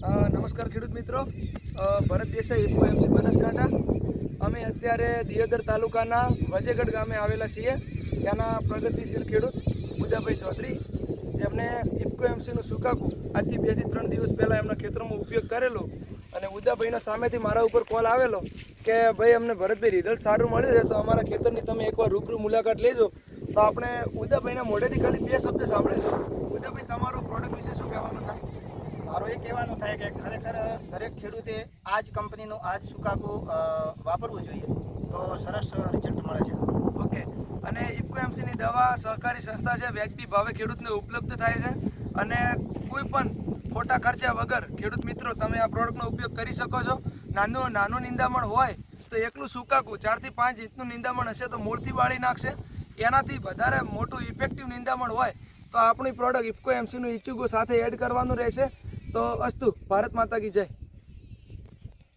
નમસ્કાર ખેડૂત મિત્રો, ભરત દેસાઈ ઇફકો એમસી બનાસકાંઠા। અમે અત્યારે દિયોદર તાલુકાના વજેગઢ ગામે આવેલા છીએ। ત્યાંના પ્રગતિશીલ ખેડૂત બુદાભાઈ ચૌધરી, જેમને ઇફકો એમસીનું સુકાકું આજથી 2 થી 3 દિવસ પહેલાં એમના ખેતરમાં ઉપયોગ કરેલો અને બુદાભાઈના સામેથી મારા ઉપર કોલ આવેલો કે ભાઈ અમને ભરતભાઈ રિઝલ્ટ સારું મળ્યું છે, તો અમારા ખેતરની તમે એકવાર રૂબરૂ મુલાકાત લેજો। તો આપણે બુદાભાઈના મોઢેથી ખાલી 2 શબ્દ સાંભળીશું। બુદાભાઈ, તમારો પ્રોડક્ટ વિશે શું કહેવાનું થાય? મારું એ કહેવાનું થાય કે ખરેખર દરેક ખેડૂતે આ જ કંપનીનું આ જ સુકાકું વાપરવું જોઈએ, તો સરસ રિઝલ્ટ મળે છે। ઓકે, અને ઇફકો એમસીની દવા સહકારી સંસ્થા છે, વ્યાજબી ભાવે ખેડૂતને ઉપલબ્ધ થાય છે અને કોઈ પણ ખોટા ખર્ચા વગર ખેડૂત મિત્રો તમે આ પ્રોડક્ટનો ઉપયોગ કરી શકો છો। નાનું નિંદામણ હોય તો એકલું સુકાકું 4 થી 5 ઇંચનું નિંદામણ હશે તો મૂળથી બાળી નાખશે। એનાથી વધારે મોટું ઇફેક્ટિવ નિંદામણ હોય તો આપણી પ્રોડક્ટ ઇફકો એમસીનું ઇચુગો સાથે એડ કરવાનું રહેશે। તો અસ્તુ, ભારત માતા કી જય।